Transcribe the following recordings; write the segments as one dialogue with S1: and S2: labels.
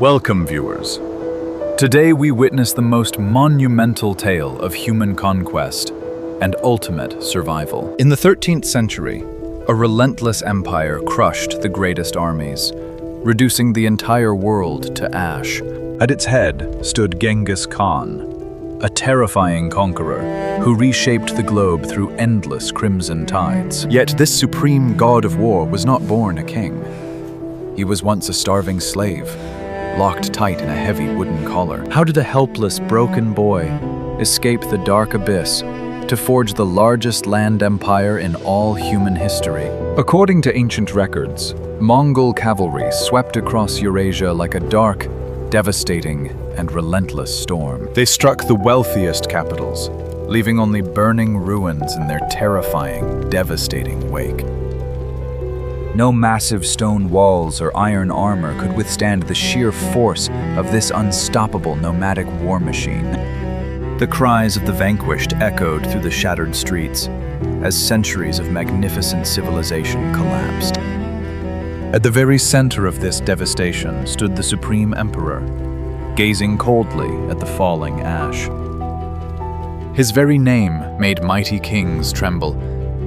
S1: Welcome, viewers. Today we witness the most monumental tale of human conquest and ultimate survival. In the 13th century, a relentless empire crushed the greatest armies, reducing the entire world to ash. At its head stood Genghis Khan, a terrifying conqueror who reshaped the globe through endless crimson tides. Yet this supreme god of war was not born a king. He was once a starving slave, locked tight in a heavy wooden collar. How did a helpless, broken boy escape the dark abyss to forge the largest land empire in all human history? According to ancient records, Mongol cavalry swept across Eurasia like a dark, devastating, and relentless storm. They struck the wealthiest capitals, leaving only burning ruins in their terrifying, devastating wake. No massive stone walls or iron armor could withstand the sheer force of this unstoppable nomadic war machine. The cries of the vanquished echoed through the shattered streets as centuries of magnificent civilization collapsed. At the very center of this devastation stood the Supreme Emperor, gazing coldly at the falling ash. His very name made mighty kings tremble,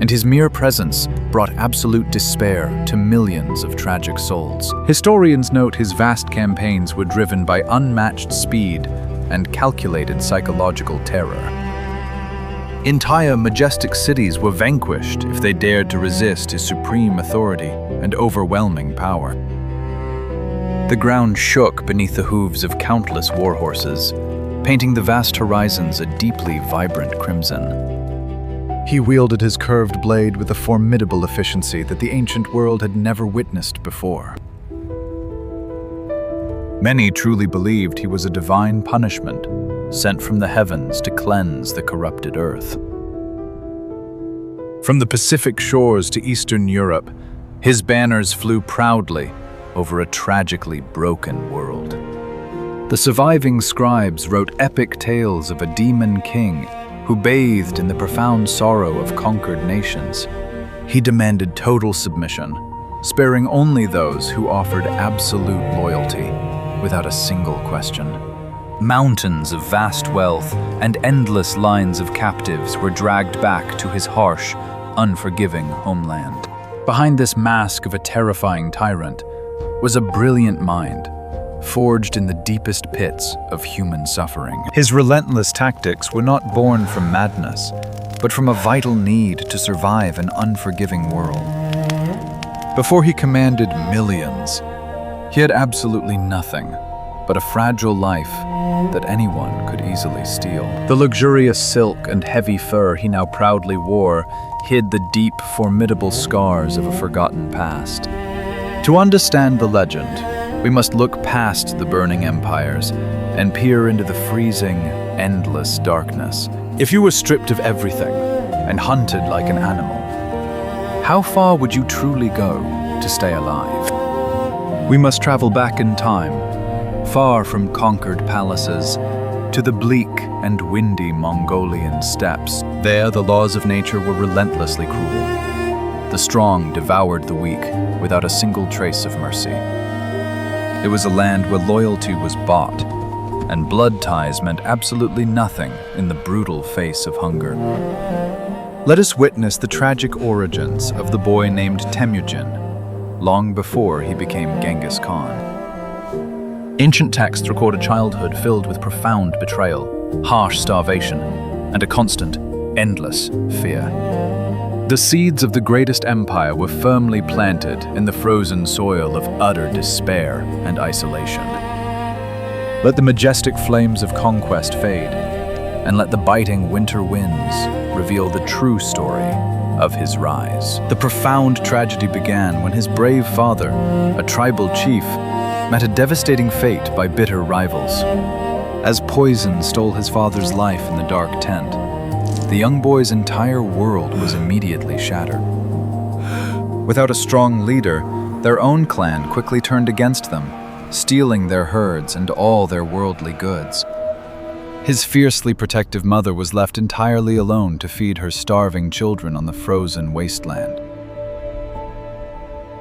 S1: and his mere presence brought absolute despair to millions of tragic souls. Historians note his vast campaigns were driven by unmatched speed and calculated psychological terror. Entire majestic cities were vanquished if they dared to resist his supreme authority and overwhelming power. The ground shook beneath the hooves of countless war horses, painting the vast horizons a deeply vibrant crimson. He wielded his curved blade with a formidable efficiency that the ancient world had never witnessed before. Many truly believed he was a divine punishment, sent from the heavens to cleanse the corrupted earth. From the Pacific shores to Eastern Europe, his banners flew proudly over a tragically broken world. The surviving scribes wrote epic tales of a demon king who bathed in the profound sorrow of conquered nations. He demanded total submission, sparing only those who offered absolute loyalty without a single question. Mountains of vast wealth and endless lines of captives were dragged back to his harsh, unforgiving homeland. Behind this mask of a terrifying tyrant was a brilliant mind, forged in the deepest pits of human suffering. His relentless tactics were not born from madness, but from a vital need to survive an unforgiving world. Before he commanded millions, he had absolutely nothing but a fragile life that anyone could easily steal. The luxurious silk and heavy fur he now proudly wore hid the deep, formidable scars of a forgotten past. To understand the legend, we must look past the burning empires and peer into the freezing, endless darkness. If you were stripped of everything and hunted like an animal, how far would you truly go to stay alive? We must travel back in time, far from conquered palaces, to the bleak and windy Mongolian steppes. There, the laws of nature were relentlessly cruel. The strong devoured the weak without a single trace of mercy. It was a land where loyalty was bought, and blood ties meant absolutely nothing in the brutal face of hunger. Let us witness the tragic origins of the boy named Temujin, long before he became Genghis Khan. Ancient texts record a childhood filled with profound betrayal, harsh starvation, and a constant, endless fear. The seeds of the greatest empire were firmly planted in the frozen soil of utter despair and isolation. Let the majestic flames of conquest fade, and let the biting winter winds reveal the true story of his rise. The profound tragedy began when his brave father, a tribal chief, met a devastating fate by bitter rivals. As poison stole his father's life in the dark tent, the young boy's entire world was immediately shattered. Without a strong leader, their own clan quickly turned against them, stealing their herds and all their worldly goods. His fiercely protective mother was left entirely alone to feed her starving children on the frozen wasteland.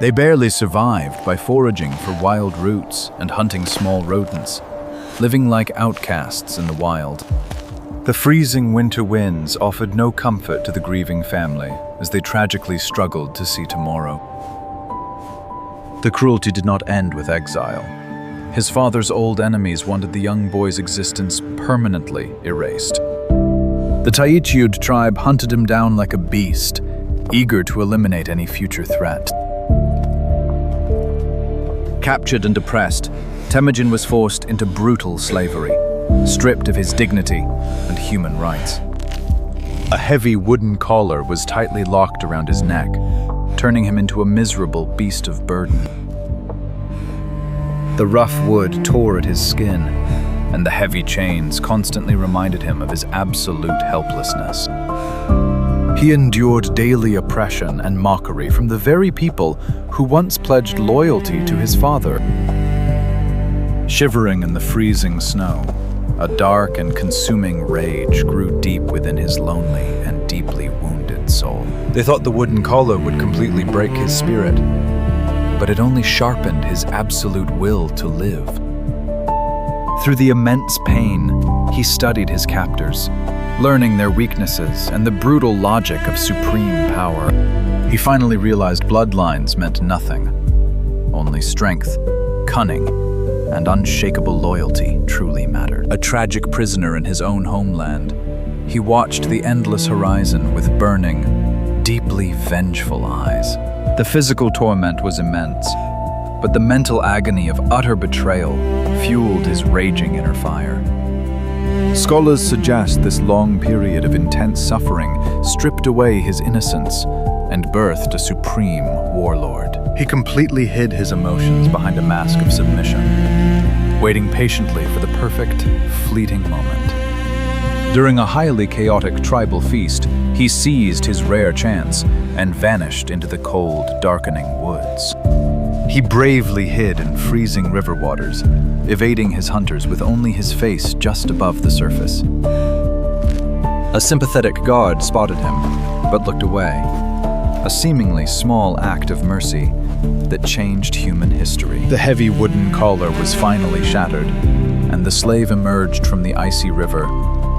S1: They barely survived by foraging for wild roots and hunting small rodents, living like outcasts in the wild. The freezing winter winds offered no comfort to the grieving family as they tragically struggled to see tomorrow. The cruelty did not end with exile. His father's old enemies wanted the young boy's existence permanently erased. The Taichiud tribe hunted him down like a beast, eager to eliminate any future threat. Captured and oppressed, Temujin was forced into brutal slavery, stripped of his dignity and human rights. A heavy wooden collar was tightly locked around his neck, turning him into a miserable beast of burden. The rough wood tore at his skin, and the heavy chains constantly reminded him of his absolute helplessness. He endured daily oppression and mockery from the very people who once pledged loyalty to his father. Shivering in the freezing snow, a dark and consuming rage grew deep within his lonely and deeply wounded soul. They thought the wooden collar would completely break his spirit, but it only sharpened his absolute will to live. Through the immense pain, he studied his captors, learning their weaknesses and the brutal logic of supreme power. He finally realized bloodlines meant nothing. Only strength, cunning, and unshakable loyalty truly mattered. A tragic prisoner in his own homeland, he watched the endless horizon with burning, deeply vengeful eyes. The physical torment was immense, but the mental agony of utter betrayal fueled his raging inner fire. Scholars suggest this long period of intense suffering stripped away his innocence and birthed a supreme warlord. He completely hid his emotions behind a mask of submission, waiting patiently for the perfect, fleeting moment. During a highly chaotic tribal feast, he seized his rare chance and vanished into the cold, darkening woods. He bravely hid in freezing river waters, evading his hunters with only his face just above the surface. A sympathetic guard spotted him, but looked away. A seemingly small act of mercy that changed human history. The heavy wooden collar was finally shattered, and the slave emerged from the icy river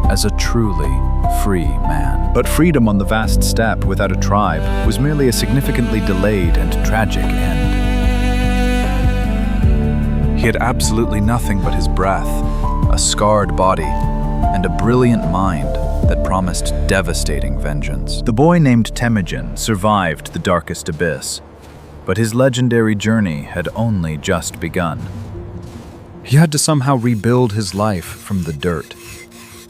S1: as a truly free man. But freedom on the vast steppe without a tribe was merely a significantly delayed and tragic end. He had absolutely nothing but his breath, a scarred body, and a brilliant mind that promised devastating vengeance. The boy named Temujin survived the darkest abyss, but his legendary journey had only just begun. He had to somehow rebuild his life from the dirt,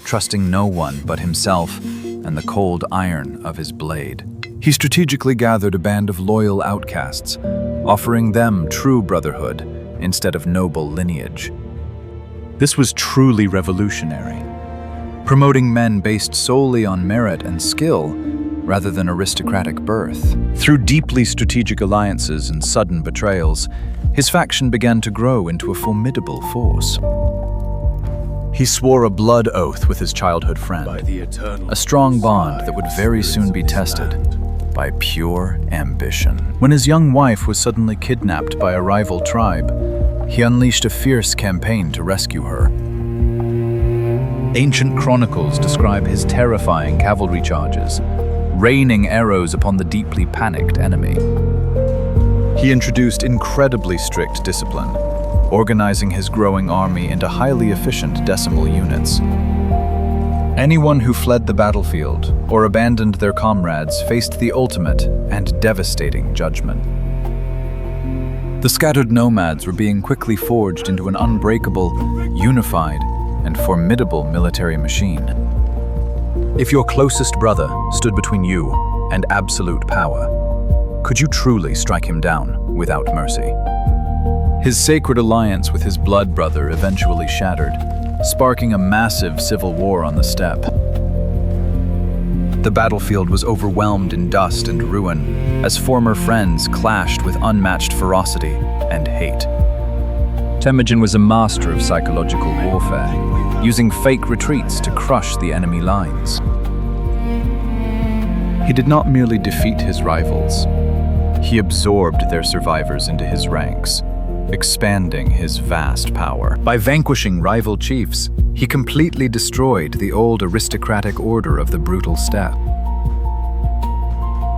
S1: trusting no one but himself and the cold iron of his blade. He strategically gathered a band of loyal outcasts, offering them true brotherhood instead of noble lineage. This was truly revolutionary, promoting men based solely on merit and skill rather than aristocratic birth. Through deeply strategic alliances and sudden betrayals, his faction began to grow into a formidable force. He swore a blood oath with his childhood friend, a strong bond that would very soon be tested by pure ambition. When his young wife was suddenly kidnapped by a rival tribe, he unleashed a fierce campaign to rescue her. Ancient chronicles describe his terrifying cavalry charges, raining arrows upon the deeply panicked enemy. He introduced incredibly strict discipline, organizing his growing army into highly efficient decimal units. Anyone who fled the battlefield or abandoned their comrades faced the ultimate and devastating judgment. The scattered nomads were being quickly forged into an unbreakable, unified, and formidable military machine. If your closest brother stood between you and absolute power, could you truly strike him down without mercy? His sacred alliance with his blood brother eventually shattered, sparking a massive civil war on the steppe. The battlefield was overwhelmed in dust and ruin as former friends clashed with unmatched ferocity and hate. Temujin was a master of psychological warfare, using fake retreats to crush the enemy lines. He did not merely defeat his rivals, He absorbed their survivors into his ranks, expanding his vast power. By vanquishing rival chiefs, he completely destroyed the old aristocratic order of the brutal steppe.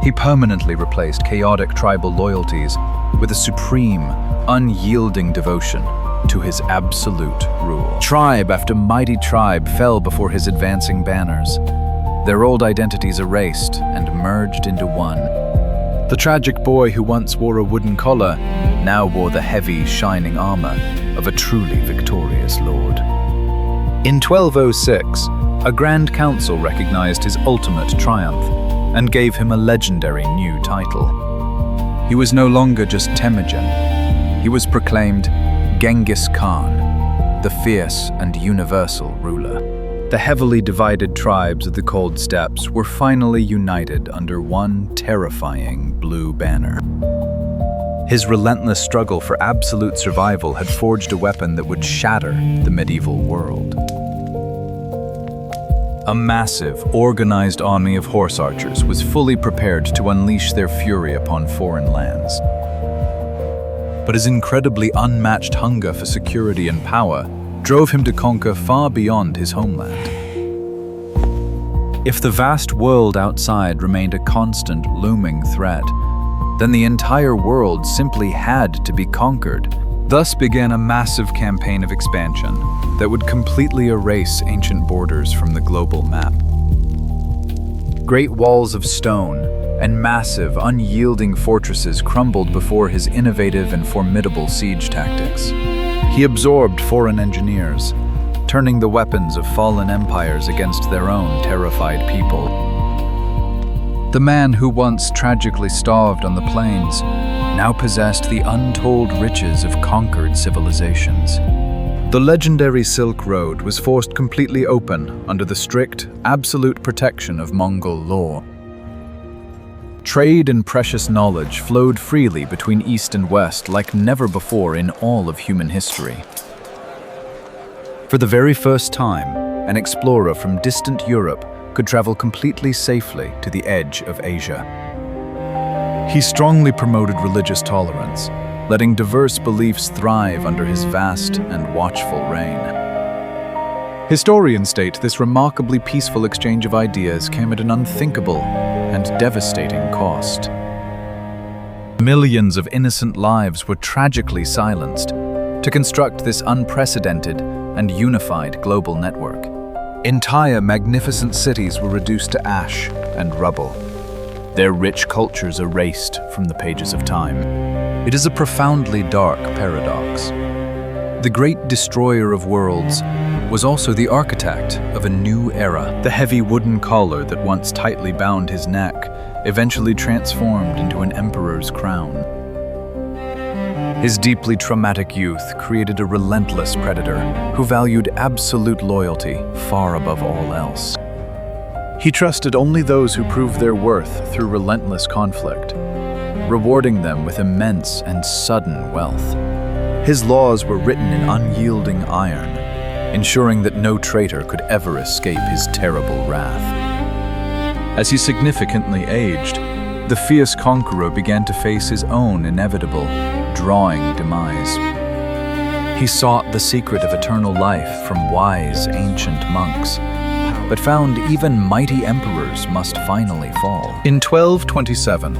S1: He permanently replaced chaotic tribal loyalties with a supreme, unyielding devotion to his absolute rule. Tribe after mighty tribe fell before his advancing banners, their old identities erased and merged into one. The tragic boy who once wore a wooden collar now wore the heavy, shining armor of a truly victorious lord. In 1206, a Grand Council recognized his ultimate triumph and gave him a legendary new title. He was no longer just Temujin. He was proclaimed Genghis Khan, the fierce and universal ruler. The heavily divided tribes of the cold steppes were finally united under one terrifying blue banner. His relentless struggle for absolute survival had forged a weapon that would shatter the medieval world. A massive, organized army of horse archers was fully prepared to unleash their fury upon foreign lands. But his incredibly unmatched hunger for security and power drove him to conquer far beyond his homeland. If the vast world outside remained a constant, looming threat, then the entire world simply had to be conquered. Thus began a massive campaign of expansion that would completely erase ancient borders from the global map. Great walls of stone and massive, unyielding fortresses crumbled before his innovative and formidable siege tactics. He absorbed foreign engineers, turning the weapons of fallen empires against their own terrified people. The man who once tragically starved on the plains now possessed the untold riches of conquered civilizations. The legendary Silk Road was forced completely open under the strict, absolute protection of Mongol law. Trade and precious knowledge flowed freely between East and West like never before in all of human history. For the very first time, an explorer from distant Europe could travel completely safely to the edge of Asia. He strongly promoted religious tolerance, letting diverse beliefs thrive under his vast and watchful reign. Historians state this remarkably peaceful exchange of ideas came at an unthinkable and devastating cost. Millions of innocent lives were tragically silenced to construct this unprecedented and unified global network. Entire magnificent cities were reduced to ash and rubble, their rich cultures erased from the pages of time. It is a profoundly dark paradox. The great destroyer of worlds was also the architect of a new era. The heavy wooden collar that once tightly bound his neck eventually transformed into an emperor's crown. His deeply traumatic youth created a relentless predator who valued absolute loyalty far above all else. He trusted only those who proved their worth through relentless conflict, rewarding them with immense and sudden wealth. His laws were written in unyielding iron, ensuring that no traitor could ever escape his terrible wrath. As he significantly aged, the fierce conqueror began to face his own inevitable, drawing demise. He sought the secret of eternal life from wise ancient monks, but found even mighty emperors must finally fall. In 1227,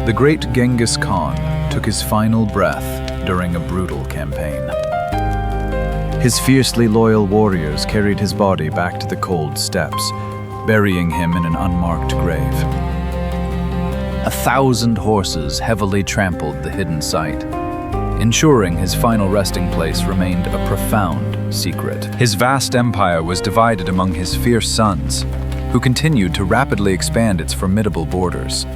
S1: the great Genghis Khan took his final breath during a brutal campaign. His fiercely loyal warriors carried his body back to the cold steppes, burying him in an unmarked grave. 1,000 horses heavily trampled the hidden site, ensuring his final resting place remained a profound secret. His vast empire was divided among his fierce sons, who continued to rapidly expand its formidable borders.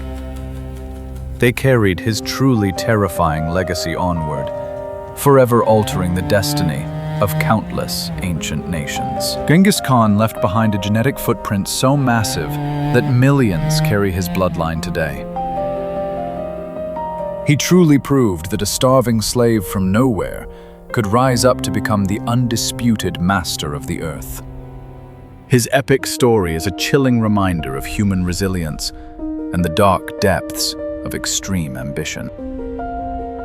S1: They carried his truly terrifying legacy onward, forever altering the destiny of countless ancient nations. Genghis Khan left behind a genetic footprint so massive that millions carry his bloodline today. He truly proved that a starving slave from nowhere could rise up to become the undisputed master of the earth. His epic story is a chilling reminder of human resilience and the dark depths of extreme ambition.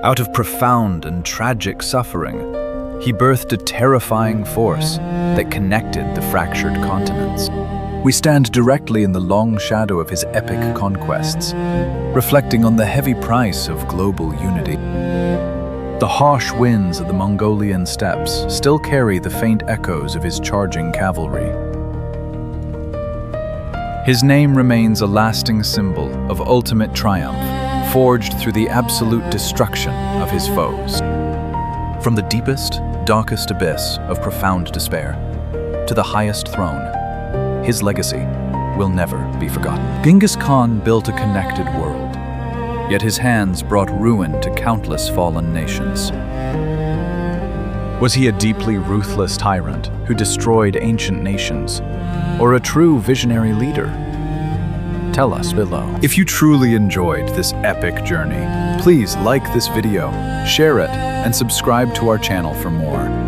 S1: Out of profound and tragic suffering, he birthed a terrifying force that connected the fractured continents. We stand directly in the long shadow of his epic conquests, reflecting on the heavy price of global unity. The harsh winds of the Mongolian steppes still carry the faint echoes of his charging cavalry. His name remains a lasting symbol of ultimate triumph, forged through the absolute destruction of his foes. From the deepest, darkest abyss of profound despair to the highest throne, his legacy will never be forgotten. Genghis Khan built a connected world, yet his hands brought ruin to countless fallen nations. Was he a deeply ruthless tyrant who destroyed ancient nations, or a true visionary leader? Tell us below. If you truly enjoyed this epic journey, please like this video, share it, and subscribe to our channel for more.